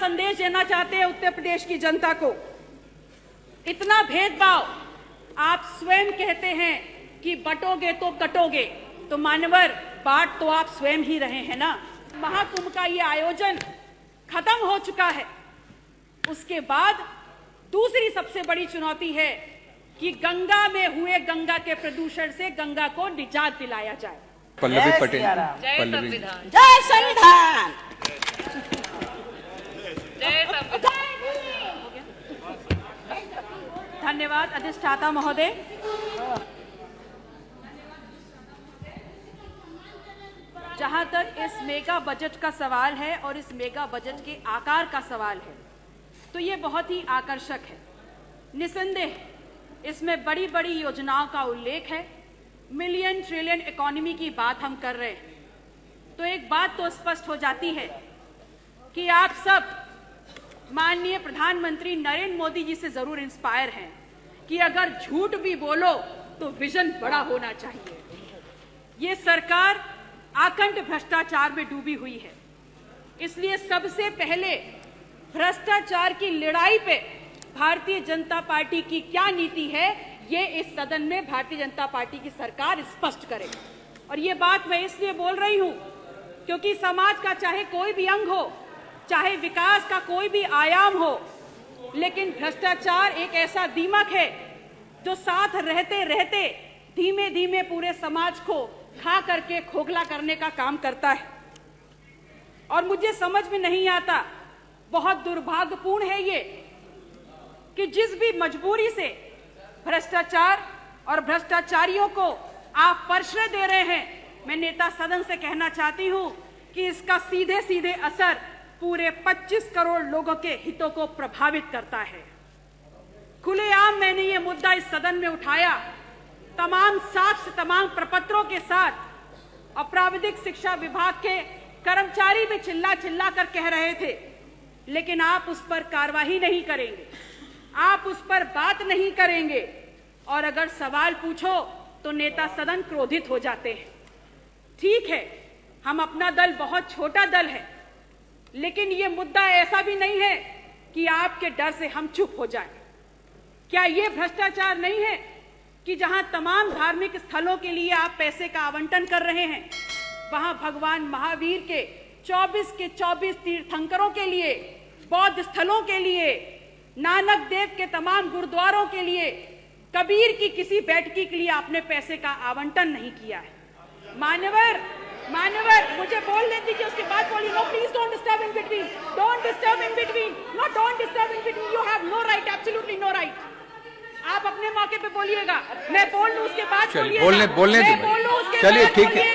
संदेश देना चाहते हैं उत्तर प्रदेश की जनता को। इतना भेदभाव आप स्वयं कहते हैं कि बटोगे तो कटोगे, तो मान्यवर बांट तो आप स्वयं ही रहे हैं ना। महाकुंभ का ये आयोजन खत्म हो चुका है। उसके बाद दूसरी सबसे बड़ी चुनौती है कि गंगा में हुए गंगा के प्रदूषण से गंगा को निजात दिलाया जाए। पल्लवी पटेल, जय पल्लवी संविधान, जय संविधान, जय संविधान। धन्यवाद अधिष्ठाता महोदय। जहां तक इस मेगा बजट का सवाल है और इस मेगा बजट के आकार का सवाल है, तो ये बहुत ही आकर्षक है। निसंदेह इसमें बड़ी बड़ी योजनाओं का उल्लेख है। मिलियन ट्रिलियन इकोनॉमी की बात हम कर रहे हैं, तो एक बात तो स्पष्ट हो जाती है कि आप सब माननीय प्रधानमंत्री नरेंद्र मोदी जी से जरूर इंस्पायर हैं कि अगर झूठ भी बोलो तो विजन बड़ा होना चाहिए। ये सरकार आकंठ भ्रष्टाचार में डूबी हुई है, इसलिए सबसे पहले भ्रष्टाचार की लड़ाई पे भारतीय जनता पार्टी की क्या नीति है, ये इस सदन में भारतीय जनता पार्टी की सरकार स्पष्ट करे। और ये बात मैं इसलिए बोल रही हूं क्योंकि समाज का चाहे कोई भी अंग हो, चाहे विकास का कोई भी आयाम हो, लेकिन भ्रष्टाचार एक ऐसा दीमक है जो साथ रहते रहते धीमे धीमे पूरे समाज को खा करके खोखला करने का काम करता है। और मुझे समझ में नहीं आता, बहुत दुर्भाग्यपूर्ण है ये कि जिस भी मजबूरी से भ्रष्टाचार और भ्रष्टाचारियों को आप प्रश्रय दे रहे हैं, मैं नेता सदन से कहना चाहती हूं कि इसका सीधे सीधे असर पूरे 25 करोड़ लोगों के हितों को प्रभावित करता है। खुलेआम मैंने ये मुद्दा इस सदन में उठाया, तमाम साक्ष्य, तमाम प्रपत्रों के साथ। अपराधिक शिक्षा विभाग के कर्मचारी भी चिल्ला चिल्ला कर कह रहे थे, लेकिन आप उस पर कार्रवाई नहीं करेंगे, आप उस पर बात नहीं करेंगे, और अगर सवाल पूछो तो नेता सदन क्रोधित हो जाते हैं। ठीक है, हम अपना दल बहुत छोटा दल है, लेकिन ये मुद्दा ऐसा भी नहीं है कि आपके डर से हम चुप हो जाएं। क्या ये भ्रष्टाचार नहीं है कि जहां तमाम धार्मिक स्थलों के लिए आप पैसे का आवंटन कर रहे हैं, वहां भगवान महावीर के 24 के 24 तीर्थंकरों के लिए, बौद्ध स्थलों के लिए, नानक देव के तमाम गुरुद्वारों के लिए, कबीर की किसी बैठकी के लिए आपने पैसे का आवंटन नहीं किया है। मान्यवर मुझे बोलने दीजिए, उसके बाद बोलिए। No please don't disturb in between, don't disturb in between, no don't disturb in between, you have no right, absolutely no right. आप अपने मौके पे बोलिएगा, मैं बोल लूं उसके बाद बोलिएगा, बोलने मैं बोल लूं उसके चलिए बाद ठीक है। बोलिएगा।